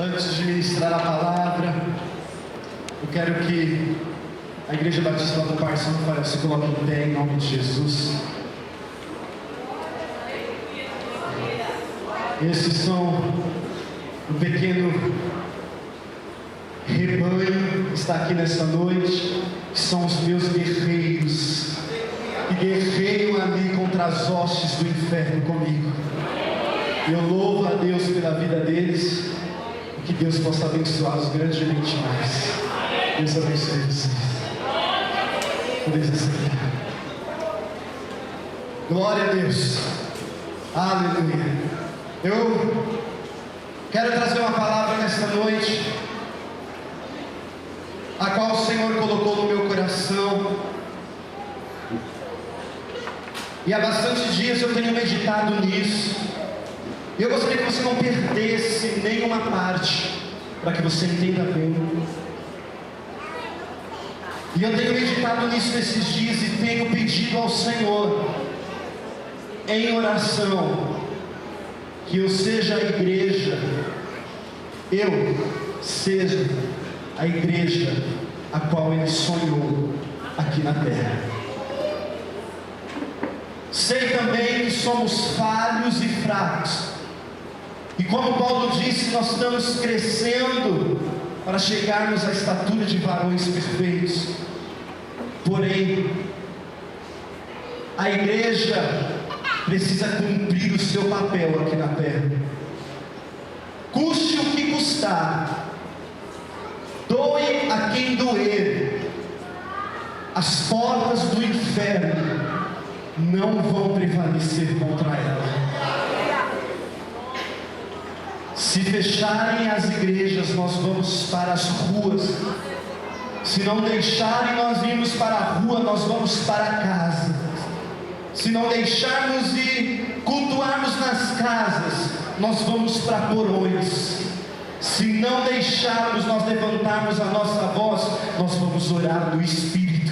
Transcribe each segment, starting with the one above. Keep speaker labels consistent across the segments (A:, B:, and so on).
A: antes de ministrar a palavra, eu quero que a Igreja Batista do Pai São Rafael se coloque em pé em nome de Jesus. Esses são um pequeno rebanho que está aqui nessa noite, que são os meus guerreiros, que guerreiam ali contra as hostes do inferno comigo. Eu louvo a Deus pela vida deles, e que Deus possa abençoá-los grandemente mais. Deus abençoe vocês. Podeis aceitar. Glória a Deus. Aleluia. Eu quero trazer uma palavra nesta noite, a qual o Senhor colocou no meu coração, e há bastante dias eu tenho meditado nisso, e eu gostaria que você não perdesse nenhuma parte, para que você entenda bem. E eu tenho meditado nisso nesses dias, e tenho pedido ao Senhor, em oração, que eu seja a igreja, eu seja a igreja a qual Ele sonhou aqui na terra. Sei também que somos falhos e fracos, e como Paulo disse, nós estamos crescendo para chegarmos à estatura de varões perfeitos. Porém, a igreja precisa cumprir o seu papel aqui na terra, custe o que custar, doe a quem doer, as portas do inferno não vão prevalecer contra ela. Se fecharem as igrejas, nós vamos para as ruas. Se não deixarem nós irmos para a rua, nós vamos para a casa. Se não deixarmos ir cultuarmos nas casas, nós vamos para porões. Se não deixarmos nós levantarmos a nossa voz, nós vamos orar no Espírito.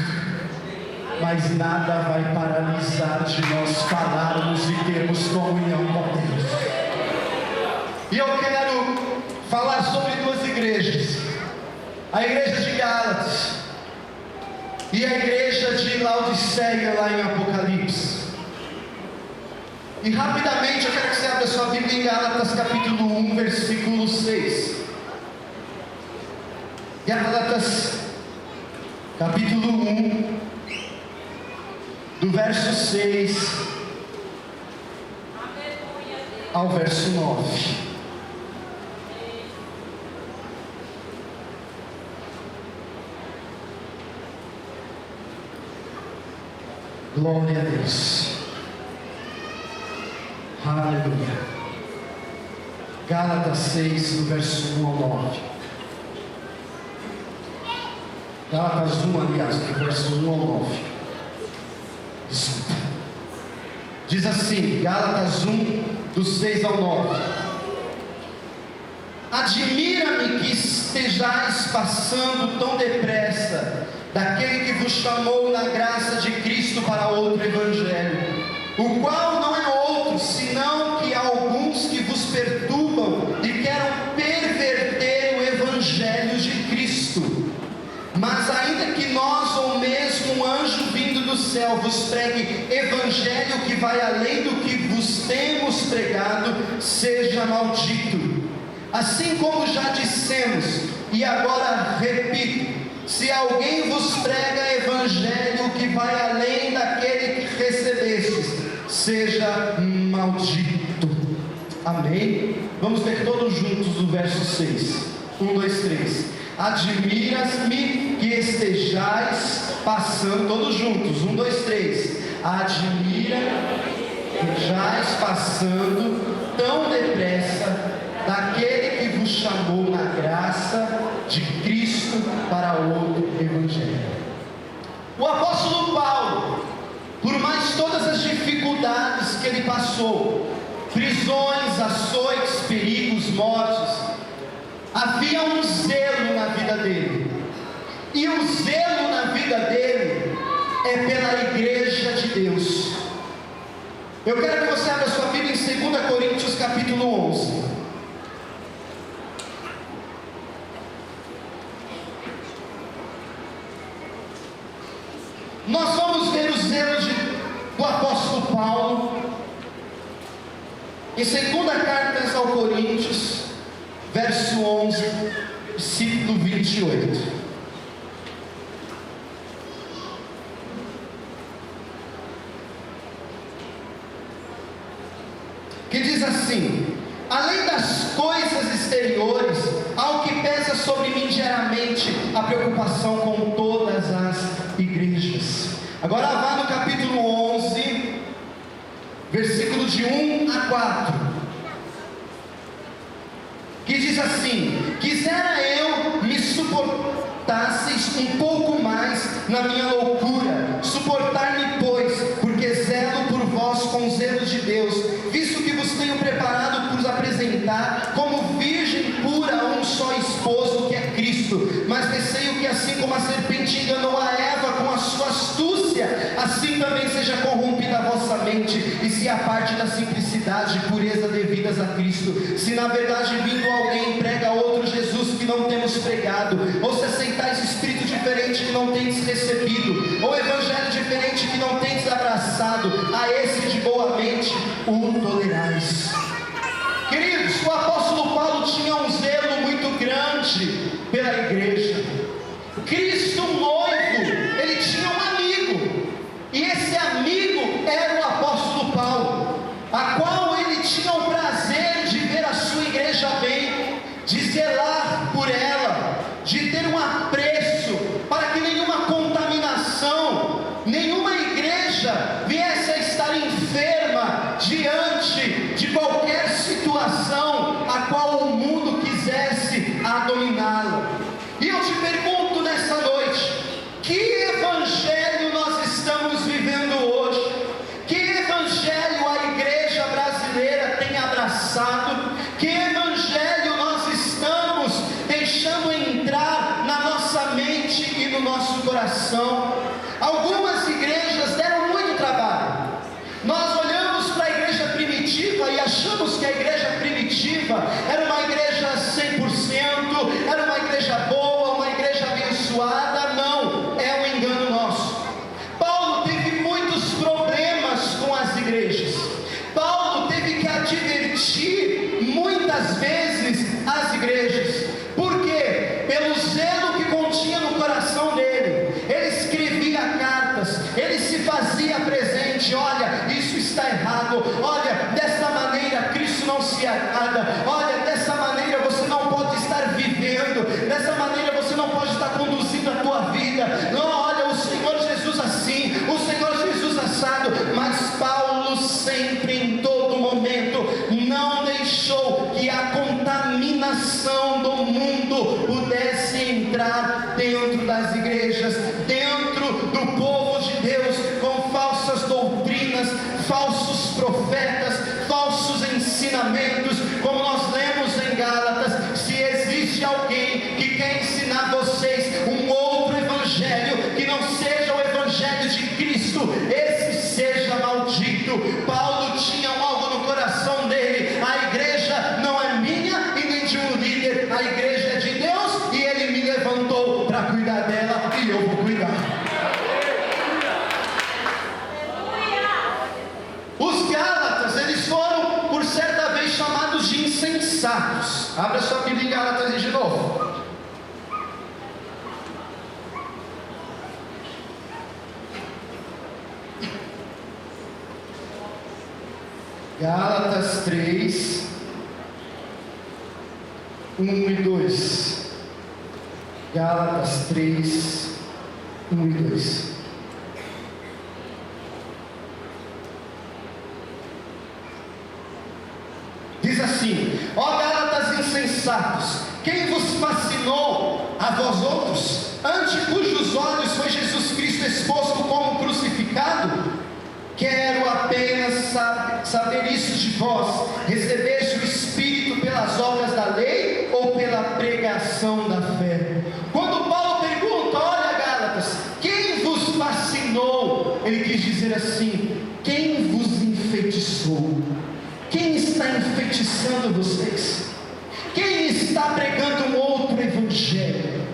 A: Mas nada vai paralisar de nós falarmos e termos comunhão com Deus. E eu quero falar sobre duas igrejas: a igreja de Gálatas e a igreja de Laodiceia, lá em Apocalipse. E rapidamente eu quero que você abra sua Bíblia em Gálatas capítulo 1, versículo 6. Gálatas capítulo 1, do verso 6 ao verso 9. Glória a Deus. Aleluia. Gálatas 6, do verso 1 ao 9. Gálatas 1, aliás, do verso 1 ao 9. Desculpa. Diz assim, Gálatas 1, do 6 ao 9. Admira-me que estejais passando tão depressa daquele que vos chamou na graça de Cristo para outro evangelho, o qual não é outro, senão que há alguns que vos perturbam e querem perverter o evangelho de Cristo. Mas ainda que nós ou mesmo um anjo vindo do céu vos pregue evangelho que vai além do que vos temos pregado, seja maldito. Assim como já dissemos, e agora repito, se alguém vos prega evangelho que vai além daquele que recebestes, seja maldito. Amém? Vamos ler todos juntos o verso 6. 1, 2, 3. Admiras-me que estejais passando, todos juntos, 1, 2, 3. Admira-me que estejais passando tão depressa daquele que vos chamou na graça de Cristo para outro evangelho. O apóstolo Paulo, por mais todas as dificuldades que ele passou, prisões, açoites, perigos, mortes, havia um zelo na vida dele, e o zelo na vida dele é pela igreja de Deus. Eu quero que você abra sua Bíblia em 2 Coríntios capítulo 11. nós vamos ver o zelo do apóstolo Paulo em 2ª carta aos Coríntios, verso 11, versículo 28. Que diz assim: além das coisas exteriores, há o que pesa sobre mim diariamente, a preocupação com todas as igrejas. Agora vá no capítulo 11, versículo de 1 a 4, que diz assim: quisera eu me suportasseis um pouco mais na minha loucura, suportar-me pois, porque zelo por vós com zelo de Deus, visto que vos tenho preparado por vos apresentar como virgem pura a um só esposo, que é Cristo. Mas receio que assim como a serpente enganou a Eva com a sua astúcia, assim também seja corrompida a vossa mente, e se aparte da simplicidade e pureza devidas a Cristo. Se na verdade vindo alguém prega outro Jesus que não temos pregado, ou se aceitais espírito diferente que não tendes recebido, ou evangelho diferente que não tendes abraçado, a esse de boa mente o tolerais. Queridos, o apóstolo Paulo tinha um zelo muito grande pela igreja. Cristo noivo, ele tinha um amigo, e esse amigo era o apóstolo Paulo, a qual ele tinha o prazer de ver a sua igreja bem, de zelar por ela, de ter um apreço para que nenhuma contaminação, nenhuma igreja viesse a estar enferma diante de qualquer situação a qual o mundo quisesse dominá-la. E eu te pergunto nessa noite: que evangelho nós estamos vivendo hoje? Que evangelho a igreja brasileira tem abraçado? Que evangelho nós estamos deixando entrar na nossa mente e no nosso coração? Algumas igrejas deram muito trabalho. Nós olhamos para a igreja primitiva e achamos que a igreja primitiva era uma igreja 100%, era uma igreja boa, uma igreja abençoada. Não, é um engano nosso. Paulo teve muitos problemas com as igrejas. Paulo teve que advertir muitas vezes as igrejas. Por quê? Pelo zelo que continha no coração dele. Ele escrevia cartas, ele se fazia presente. Olha, isso está errado. Olha, dessa maneira Cristo não se agrada. Olha, dessa maneira você não pode estar vivendo. Dessa maneira você não pode estar conduzindo a tua vida. Não, olha, o Senhor Jesus assim, o Senhor Jesus assado. Mas Paulo sempre, em todo momento, não deixou que a contaminação do mundo pudesse entrar dentro das igrejas, dentro do povo de Deus, com falsas doutrinas, falsos profetas, falsos ensinamentos, como nós lemos em Gálatas. Se existe alguém que quer ensinar vocês um outro evangelho que não seja o evangelho de Cristo, esse seja maldito. Paulo tinha algo no coração dele: a igreja não é minha e nem de um líder, a igreja é de Deus, e ele me levantou para cuidar dela, e eu vou cuidar. Os Gálatas, eles foram por certa vez chamados de insensatos. Abra sua Bíblia em Gálatas aí de novo. Gálatas 3, 1 e 2. Gálatas 3, 1 e 2. Diz assim: ó Gálatas insensatos, quem vos fascinou a vós outros, ante cujos olhos foi Jesus Cristo exposto como crucificado? Quero apenas saber isso de vós: recebeste o Espírito pelas obras da lei ou pela pregação da fé? Quando Paulo pergunta: olha Gálatas, quem vos fascinou? Ele quis dizer assim: quem vos enfeitiçou? Quem está enfeitiçando vocês? Quem está pregando um outro evangelho?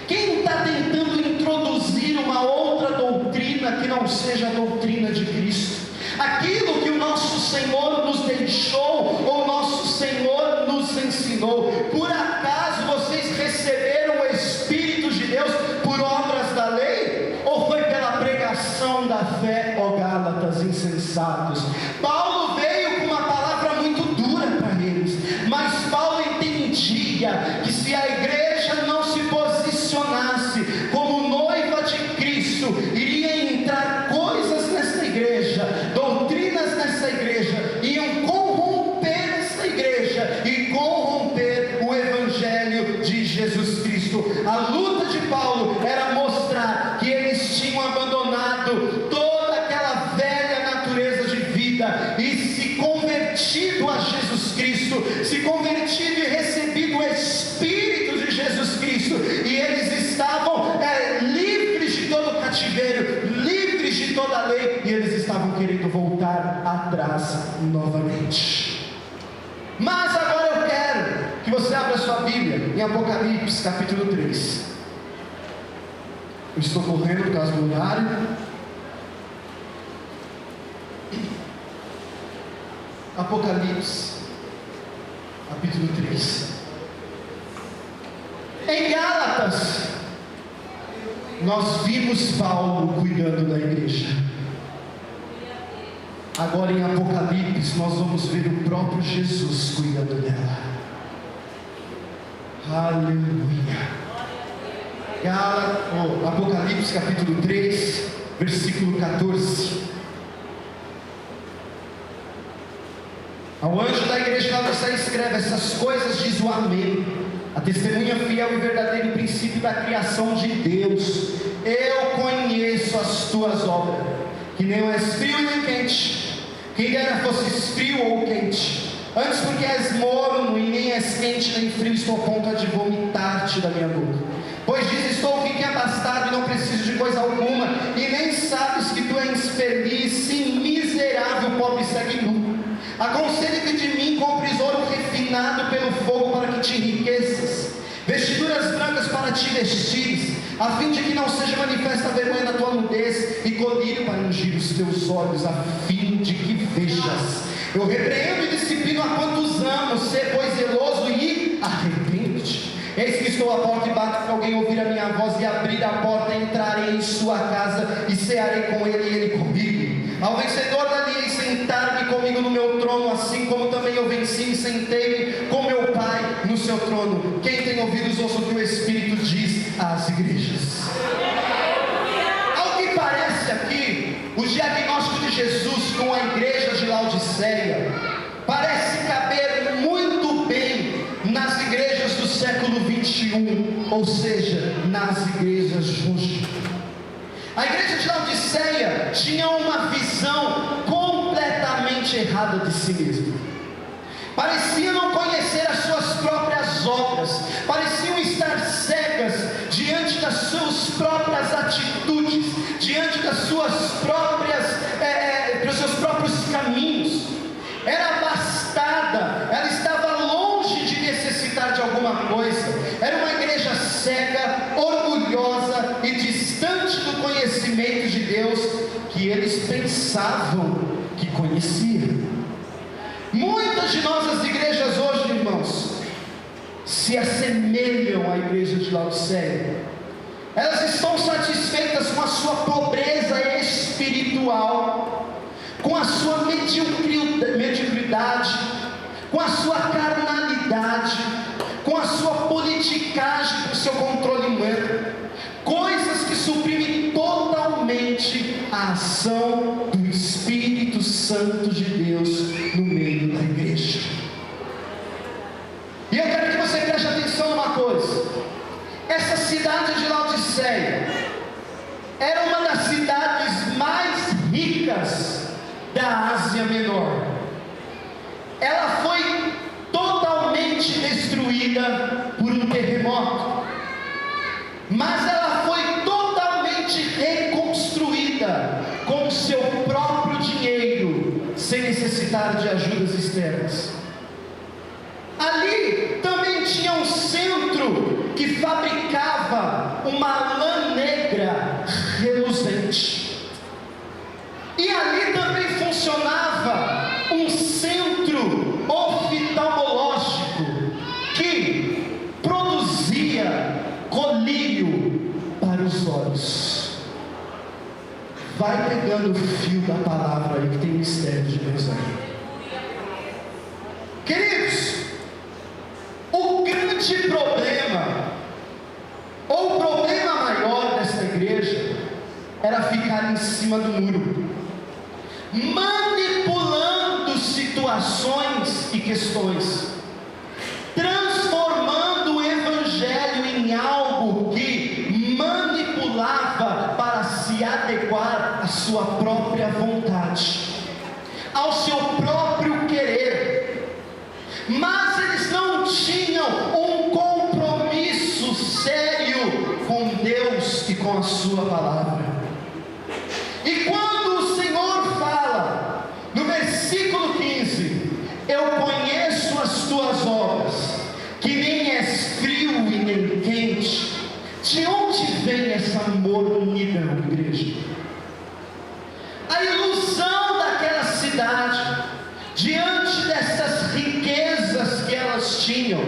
A: Quem está tentando introduzir uma outra doutrina não seja a doutrina de Cristo. Aquilo que o nosso Senhor nos deixou, ou nosso Senhor nos ensinou. Por acaso vocês receberam o Espírito de Deus por obras da lei? Ou foi pela pregação da fé, ó Gálatas insensatos? Paulo veio com uma palavra muito dura para eles, mas Paulo entendia que se a igreja não se posicionasse como noiva de Cristo, iria entrar coisas nessa igreja, doutrinas nessa igreja, iam corromper essa igreja e corromper o Evangelho de Jesus Cristo. A luta de Paulo era mostrar que eles tinham abandonado toda aquela velha natureza de vida e se convertido a Jesus Cristo, se convertido e recebido o Espírito de Jesus Cristo, e eles estavam livres de todo o cativeiro, livres de toda a lei, e eles estavam querendo voltar atrás novamente. Mas agora eu quero que você abra sua Bíblia em Apocalipse capítulo 3. Eu estou correndo por causa do horário. Apocalipse capítulo 3. Em Gálatas nós vimos Paulo cuidando da igreja. Agora em Apocalipse nós vamos ver o próprio Jesus cuidando dela. Aleluia. Apocalipse capítulo 3, versículo 14. Ao anjo da igreja de Laodiceia escreve: essas coisas diz o Amém, a testemunha fiel e verdadeiro princípio da criação de Deus. Eu conheço as tuas obras, que nem és frio nem quente. Quem dera fosses frio ou quente. Antes, porque és morno e nem és quente nem frio, estou a ponto de vomitar-te da minha boca. Pois diz: estou rico e abastado e não preciso de coisa alguma, e nem sabes que tu és infeliz, sim, miserável, pobre e segue nu. Aconselho-te de mim, compres ouro refinado pelo fogo para que te enriqueças, vestiduras brancas para te vestires, a fim de que não seja manifesta a vergonha da tua nudez, e colírio para ungir os teus olhos, a fim de que vejas. Eu repreendo e disciplino a quantos amo, sê pois zeloso e arrepende-te. Eis que estou à porta e bato, se alguém ouvir a minha voz e abrir a porta, entrarei em sua casa e cearei com ele e ele comigo. Ao vencedor darei sentar-me comigo no meu trono, assim como também eu venci e sentei-me com meu Pai no seu trono. Quem tem ouvidos ouça o que o Espírito diz às igrejas. Ao que parece aqui, o diagnóstico de Jesus com a igreja de Laodiceia parece caber muito bem nas igrejas do século 21, ou seja, nas igrejas de hoje. A igreja de Laodiceia tinha uma visão completamente errada de si mesma. Parecia não conhecer as suas próprias obras, pareciam estar cegas diante das suas próprias atitudes, diante das suas próprias, dos seus próprios caminhos. Era abastada, ela estava longe de necessitar de alguma coisa. Era uma igreja cega, orgulhosa e distante do conhecimento de Deus que eles pensavam que conheciam. Muitas de nossas igrejas hoje, irmãos, se assemelham à igreja de Laodiceia. Elas estão satisfeitas com a sua pobreza espiritual, com a sua mediocridade, com a sua carnalidade, com a sua politicagem, com o seu controle humano, coisas que suprimem totalmente a ação do Espírito Santo de Deus no meio da igreja. E eu quero que você preste atenção numa coisa: essa cidade de Laodiceia era uma das cidades mais ricas da Ásia Menor. Ela foi totalmente destruída por um terremoto, mas ela foi totalmente reconstruída com o seu próprio dinheiro, sem necessitar de ajudas externas. Ali também tinha um centro que fabricava uma lã negra reluzente. funcionava um centro oftalmológico que produzia colírio para os olhos. Vai pegando o fio da palavra aí, que tem mistério de Deus aí. Queridos, o grande problema, ou o problema maior dessa igreja, era ficar em cima do muro, manipulando situações e questões, transformando o evangelho em algo que manipulava para se adequar à sua própria vontade, ao seu próprio querer. Mas eles não tinham um compromisso sério com Deus e com a sua palavra. E quando o Senhor fala no versículo 15: eu conheço as tuas obras, que nem és frio e nem quente. De onde vem essa mornidão, igreja? A ilusão daquela cidade, diante dessas riquezas que elas tinham,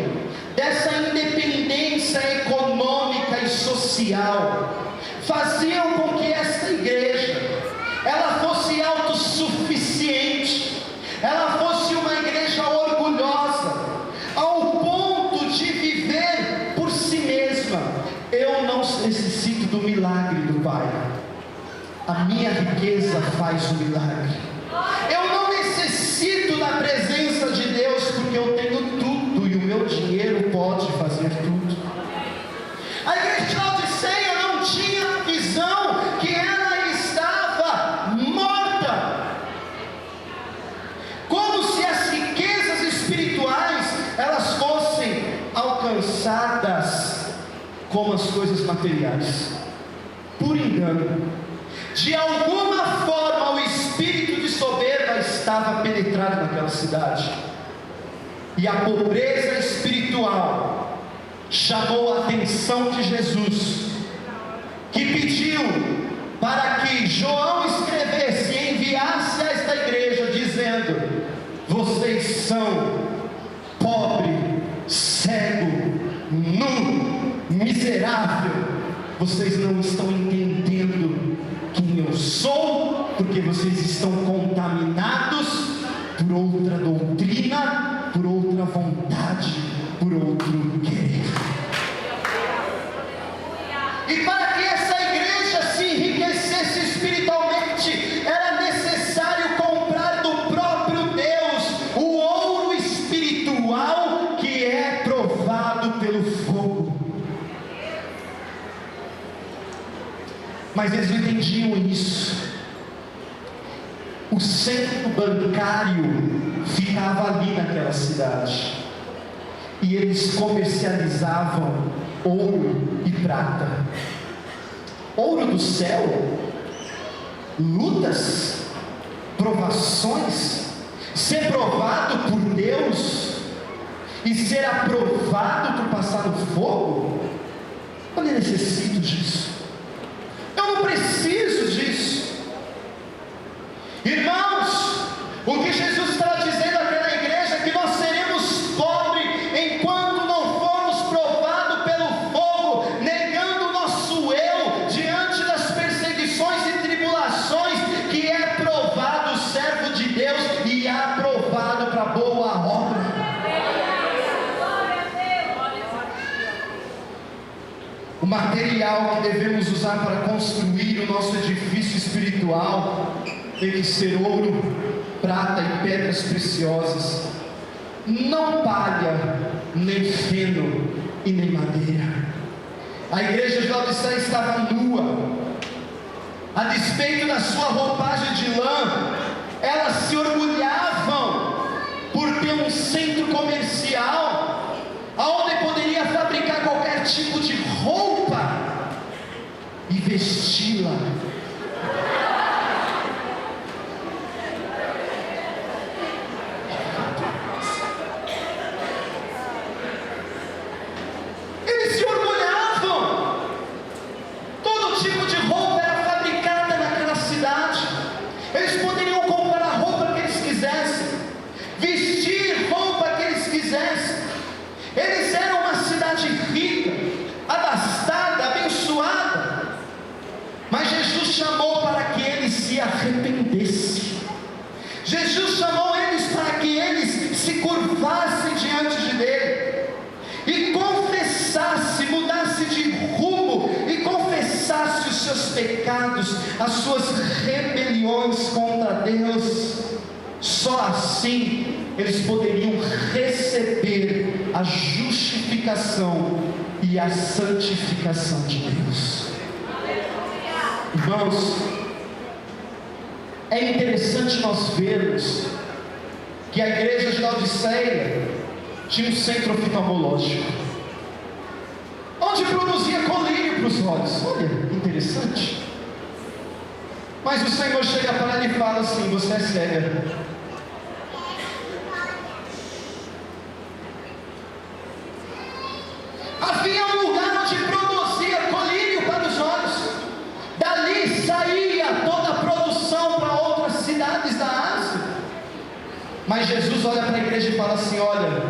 A: dessa independência econômica e social, faziam com que esta igreja, ela fosse autossuficiente, ela fosse uma igreja orgulhosa, ao ponto de viver por si mesma. Eu não necessito do milagre do Pai, a minha riqueza faz o milagre. Eu não necessito da presença de Deus, porque eu tenho tudo e o meu dinheiro pode fazer tudo. A igreja de Laodiceia não tinha a visão que ela estava morta, como se as riquezas espirituais elas fossem alcançadas como as coisas materiais, por engano. De alguma forma o espírito de soberba estava penetrado naquela cidade, e a pobreza espiritual chamou a atenção de Jesus, que pediu para que João escrevesse e enviasse a esta igreja, dizendo: vocês são pobre, cego, nu, miserável, vocês não estão entendendo quem eu sou, porque vocês estão contaminados por outra doutrina, por outra vontade, por outro querer. E para que essa igreja se enriquecesse espiritualmente, era necessário comprar do próprio Deus o ouro espiritual, que é provado pelo fogo. Mas eles não entendiam isso. O centro bancário ficava ali naquela cidade, e eles comercializavam ouro e prata. Ouro do céu, lutas, provações, ser provado por Deus e ser aprovado por passar no fogo. Eu nem necessito disso, eu não preciso disso. Irmãos, o que Jesus estava dizendo àquela igreja é que nós seremos pobres enquanto não formos provados pelo fogo, negando o nosso eu diante das perseguições e tribulações, que é provado o servo de Deus e aprovado para boa obra. O material que devemos usar para construir o nosso edifício espiritual tem que ser ouro, prata e pedras preciosas, não palha, nem feno e nem madeira. A igreja de Laodiceia estava nua, a despeito da sua roupagem de lã. Elas se orgulhavam por ter um centro comercial, onde poderia fabricar qualquer tipo de roupa e vesti-la. Eles poderiam comprar a roupa pecados, as suas rebeliões contra Deus. Só assim eles poderiam receber a justificação e a santificação de Deus. Irmãos, é interessante nós vermos que a igreja de Laodiceia tinha um centro oftalmológico, onde produzia colírio para os olhos. Olha, interessante. Mas o Senhor chega para ela e fala assim: você é cega. Havia um lugar onde produzia colírio para os olhos. Dali saía toda a produção para outras cidades da Ásia. Mas Jesus olha para a igreja e fala assim: olha,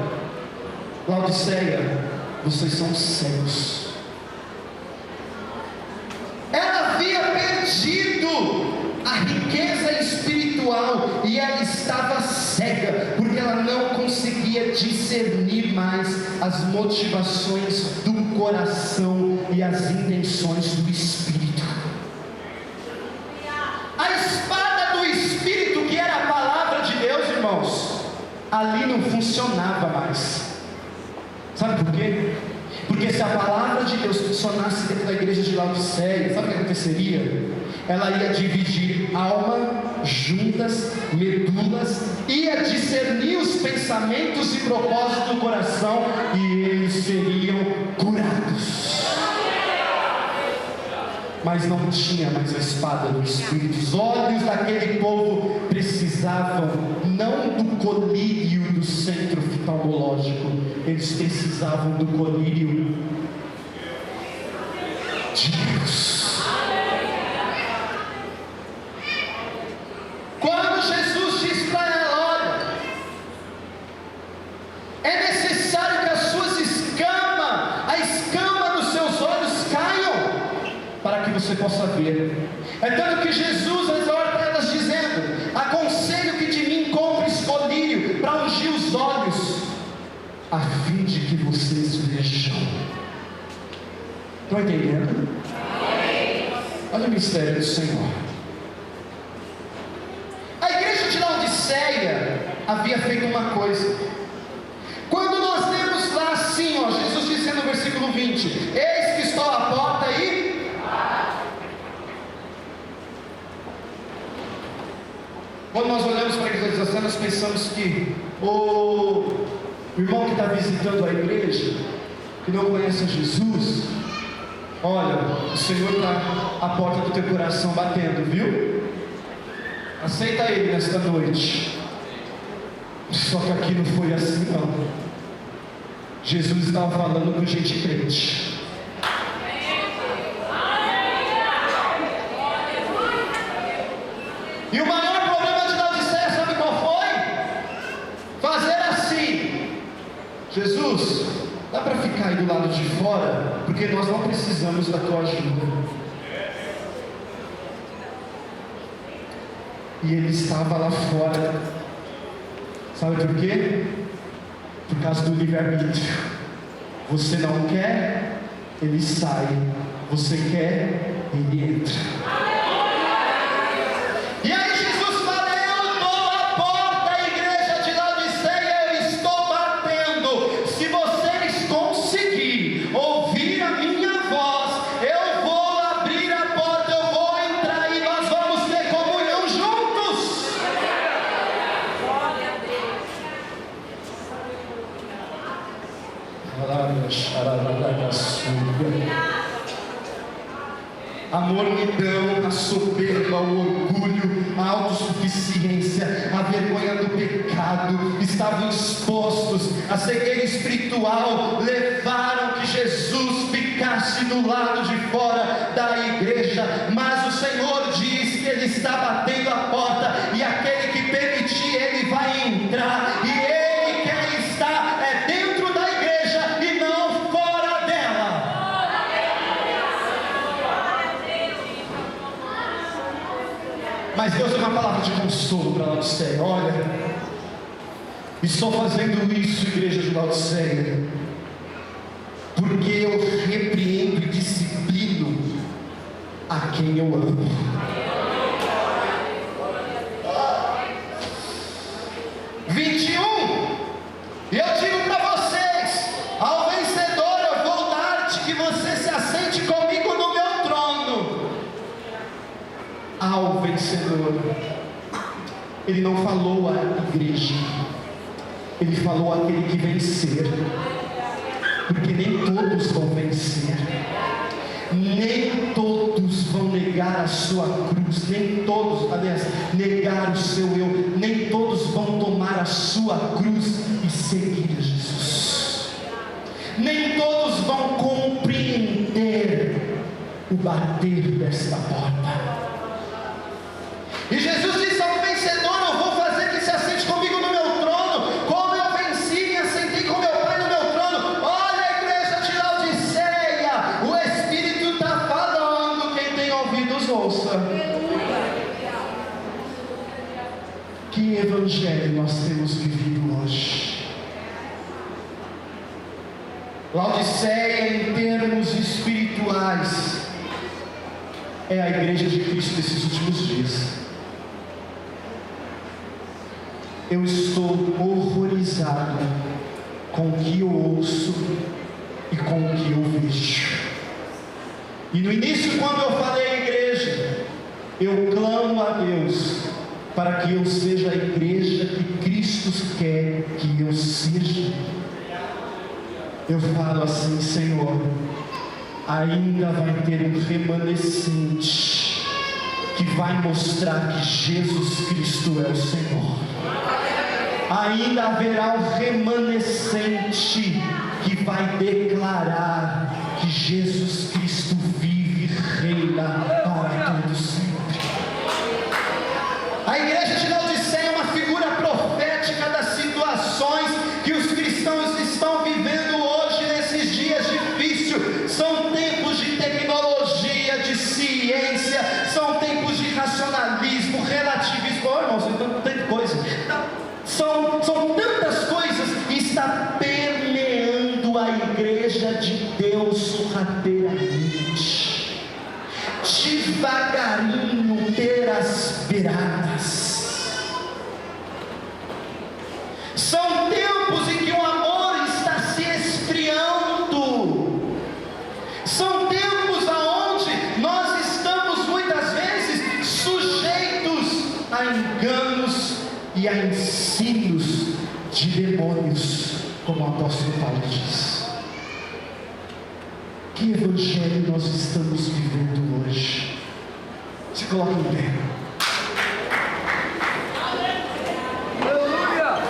A: Laodiceia, vocês são cegos. Ela havia perdido a riqueza espiritual e ela estava cega, porque ela não conseguia discernir mais as motivações do coração e as intenções do Espírito. A espada do Espírito, que era a palavra de Deus, irmãos, ali não funcionava mais. Sabe por quê? Porque se a palavra de Deus funcionasse dentro da igreja de Laodiceia, sabe o que aconteceria? Ela ia dividir alma, juntas, medulas, ia discernir os pensamentos e propósitos do coração, e eles seriam curados. Mas não tinha mais a espada do Espírito. Os olhos daquele povo precisavam não do colírio do centro oftalmológico, eles precisavam do colírio de Deus. Quando Jesus diz para ela: olha, é necessário que as suas escamas, a escama dos seus olhos caiam, para que você possa ver. É tanto que Jesus exorta elas dizendo: aconselho que de mim compres colírio para ungir os olhos, a fim de que vocês vejam. Estão entendendo? Olha o mistério do Senhor. A igreja de Laodiceia havia feito uma coisa. Quando nós lemos lá assim, ó, Jesus dizendo no versículo 20: eis que estou à porta e... Quando nós olhamos para a igreja dessa, nós pensamos que o irmão que está visitando a igreja, que não conhece Jesus, olha, o Senhor está à porta do teu coração batendo, viu? Aceita Ele nesta noite. Só que aqui não foi assim não. Jesus estava falando com gente crente. E o maior problema de Laodiceia, sabe qual foi? Fazer assim: Jesus, dá para ficar aí do lado de fora, porque nós não precisamos da tua ajuda. E ele estava lá fora. Sabe por quê? Por causa do livre-arbítrio. Você não quer, ele sai. Você quer, ele entra. E aí Jesus fala: eu estou à porta, igreja de Laodiceia, eu estou batendo. Se vocês conseguirem ouvir a minha voz, eu vou abrir a porta, eu vou entrar e nós vamos ter comunhão juntos. A mornidão, a soberba, o orgulho, a autossuficiência, a vergonha do pecado estavam expostos. A cegueira espiritual levaram que Jesus ficasse do lado de fora da igreja. Mas o Senhor diz que Ele está batendo a porta, e aquele que permitir, Ele vai entrar. E Ele quer estar dentro da igreja e não fora dela. Mas Deus é uma palavra de consolo para Laodiceia. Olha, estou fazendo isso, igreja de Laodiceia, porque eu repreendo e disciplino a a quem eu amo. E eu digo para vocês: ao vencedor eu vou dar-te que você se assente comigo no meu trono. Ao vencedor. Ele não falou à igreja, ele falou àquele que vencer, porque nem todos vão vencer, nem todos vão negar a sua cruz, nem todos, aliás, negar o seu eu, nem todos vão tomar a sua cruz e seguir a Jesus, nem todos vão compreender o bater desta porta. E Jesus disse ao vencedor: eu vou fazer que se assente comigo no meu trono, como eu venci e me assentei com meu Pai no meu trono. Olha a igreja de Laodiceia, o Espírito está falando, quem tem ouvidos ouça. Que evangelho nós temos vivido hoje? Laodiceia, em termos espirituais, é a igreja de Cristo desses últimos dias. Eu estou horrorizado com o que eu ouço e com o que eu vejo. E no início, quando eu falei à igreja, eu clamo a Deus para que eu seja a igreja que Cristo quer que eu seja. Eu falo assim: Senhor, ainda vai ter um remanescente que vai mostrar que Jesus Cristo é o Senhor. Ainda haverá um remanescente que vai declarar que Jesus Cristo vive e reina para todo sempre. A igreja de Laodiceia é uma figura profética das situações que os cristãos estão vivendo hoje, nesses dias difíceis. São tempos de tecnologia, de ciência, são tempos de racionalismo, relativismo. Oh, irmãos, então tem coisa. São tantas coisas que está permeando a igreja de Deus sorrateiramente, devagarinho, pelas beiradas. São tempos em que o amor está se esfriando. São tempos aonde nós estamos muitas vezes sujeitos a enganos e a ensinos de demônios, como o apóstolo Paulo diz. Que evangelho nós estamos vivendo hoje? Se coloque em pé. Aleluia!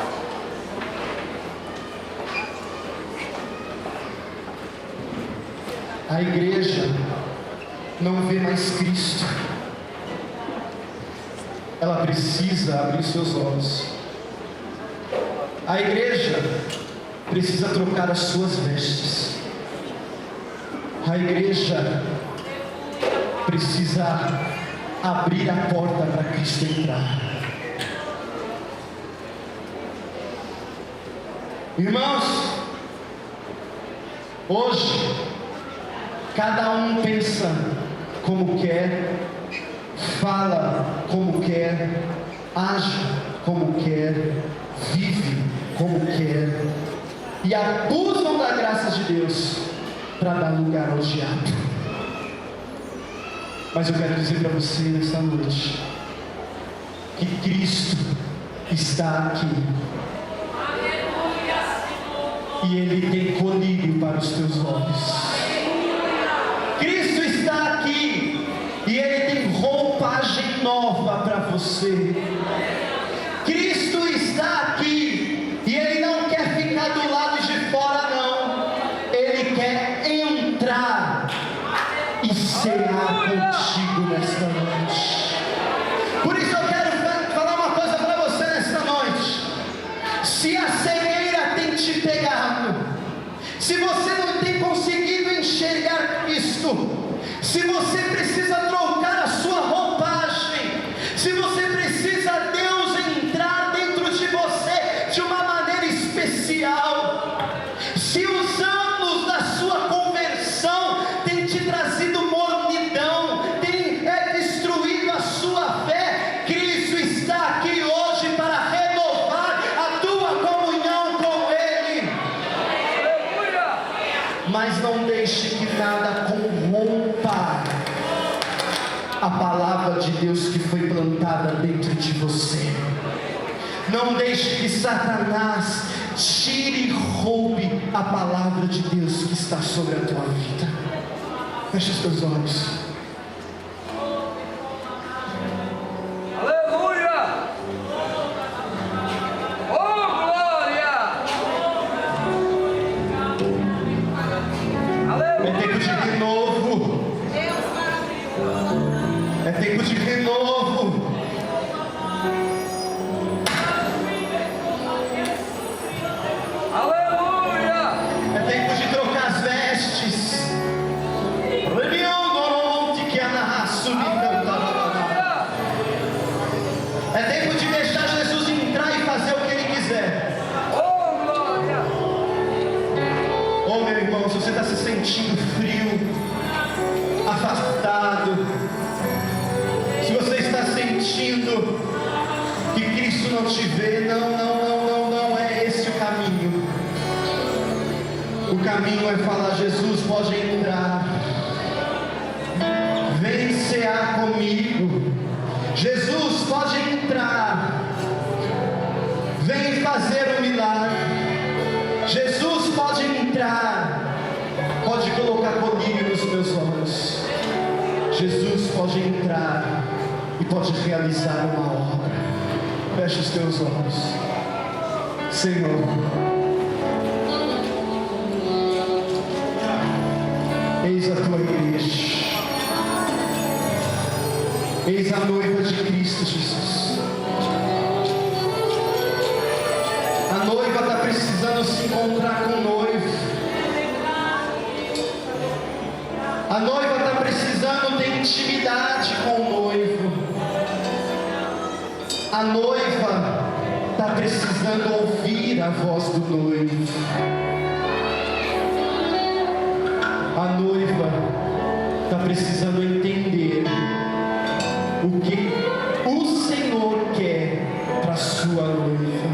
A: A igreja não vê mais Cristo. Ela precisa abrir seus olhos. A igreja precisa trocar as suas vestes. A igreja precisa abrir a porta para Cristo entrar. Irmãos, hoje cada um pensa como quer, fala como quer, age como quer, vive como quer, e abusam da graça de Deus para dar lugar ao diabo. Mas eu quero dizer para você nesta noite que Cristo está aqui, e Ele tem colírio para os teus olhos. Cristo está aqui e Ele tem roupagem nova para você. Cristo está aqui e Ele não quer ficar do lado de fora, não. Ele quer entrar e cear contigo nesta noite. Por isso eu quero falar uma coisa para você nesta noite. Se a cegueira tem te pegado, se você não tem conseguido enxergar Cristo, se você precisa trocar a sua roupagem, se você precisa Deus entrar dentro de você de uma maneira especial, se os anos da sua conversão têm te trazido mornidão, têm a palavra de Deus que foi plantada dentro de você. Não deixe que Satanás tire e roube a palavra de Deus que está sobre a tua vida. Feche os teus olhos.
B: Aleluia! Oh, glória! Aleluia!
A: É tempo de renovo. É tempo de renovo.
B: Aleluia!
A: É tempo de trocar as vestes. É tempo de deixar Jesus entrar e fazer o que Ele quiser.
B: Oh, glória!
A: Oh, meu irmão, se você está se sentindo frio, afastado, se você está sentindo que Cristo não te vê, não é esse o caminho. O caminho é falar: Jesus, pode entrar, vem cear comigo. Jesus, pode entrar, vem fazer um milagre. Jesus, pode entrar, pode colocar colírio nos meus olhos. Jesus, pode entrar e pode realizar uma obra. Feche os teus olhos. Senhor, eis a tua igreja, eis a noiva de Cristo Jesus. A noiva está precisando se encontrar com o noivo. A noiva está precisando ter intimidade com o noivo. A noiva está precisando ouvir a voz do noivo. A noiva está precisando entender o que o Senhor quer para a sua noiva.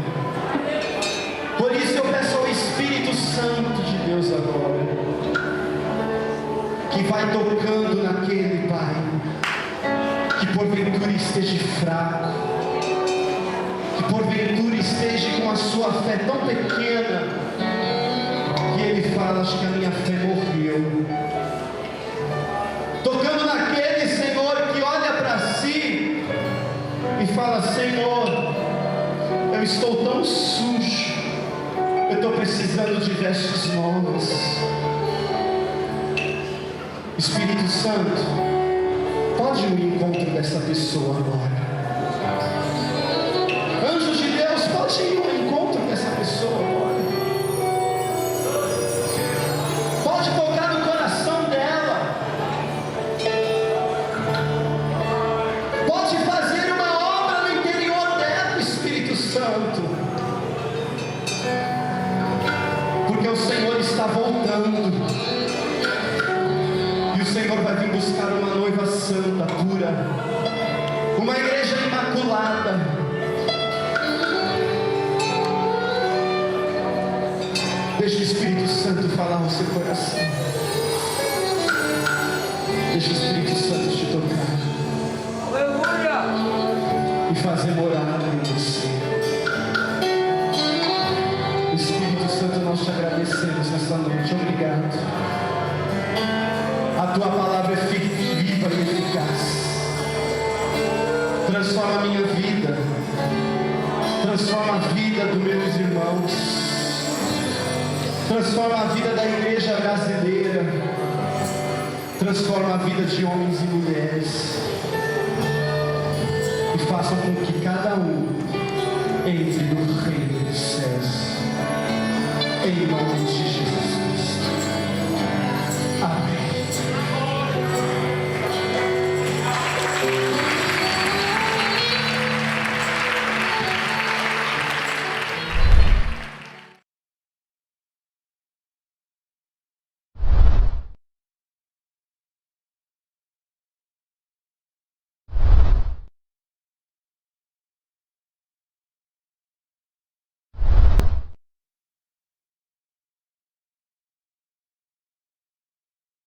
A: Por isso eu peço ao Espírito Santo de Deus agora, que vai tocando naquele Pai, que porventura esteja fraco, que porventura esteja com a sua fé tão pequena, que ele fala: acho que a minha fé morreu. Tocando naquele, Senhor, que olha para si e fala: Senhor, eu estou tão sujo, eu estou precisando de vestes novas. Espírito Santo, pode ir ao encontro dessa pessoa agora. Anjos de Deus, pode ir ao encontro dessa pessoa agora. Pode tocar no coração dela. Pode fazer uma obra no interior dela, Espírito Santo. Porque o Senhor está voltando. O Senhor vai vir buscar uma noiva santa, pura, uma igreja imaculada. Deixa o Espírito Santo falar no seu coração. Deixa o Espírito Santo te tocar.
B: Aleluia!
A: E fazer morada em você. Espírito Santo, nós te agradecemos nesta noite. Obrigado. A tua palavra é viva e eficaz. Transforma a minha vida. Transforma a vida dos meus irmãos. Transforma a vida da igreja brasileira. Transforma a vida de homens e mulheres. E faça com que cada um entre no reino dos céus. Em nome de Jesus.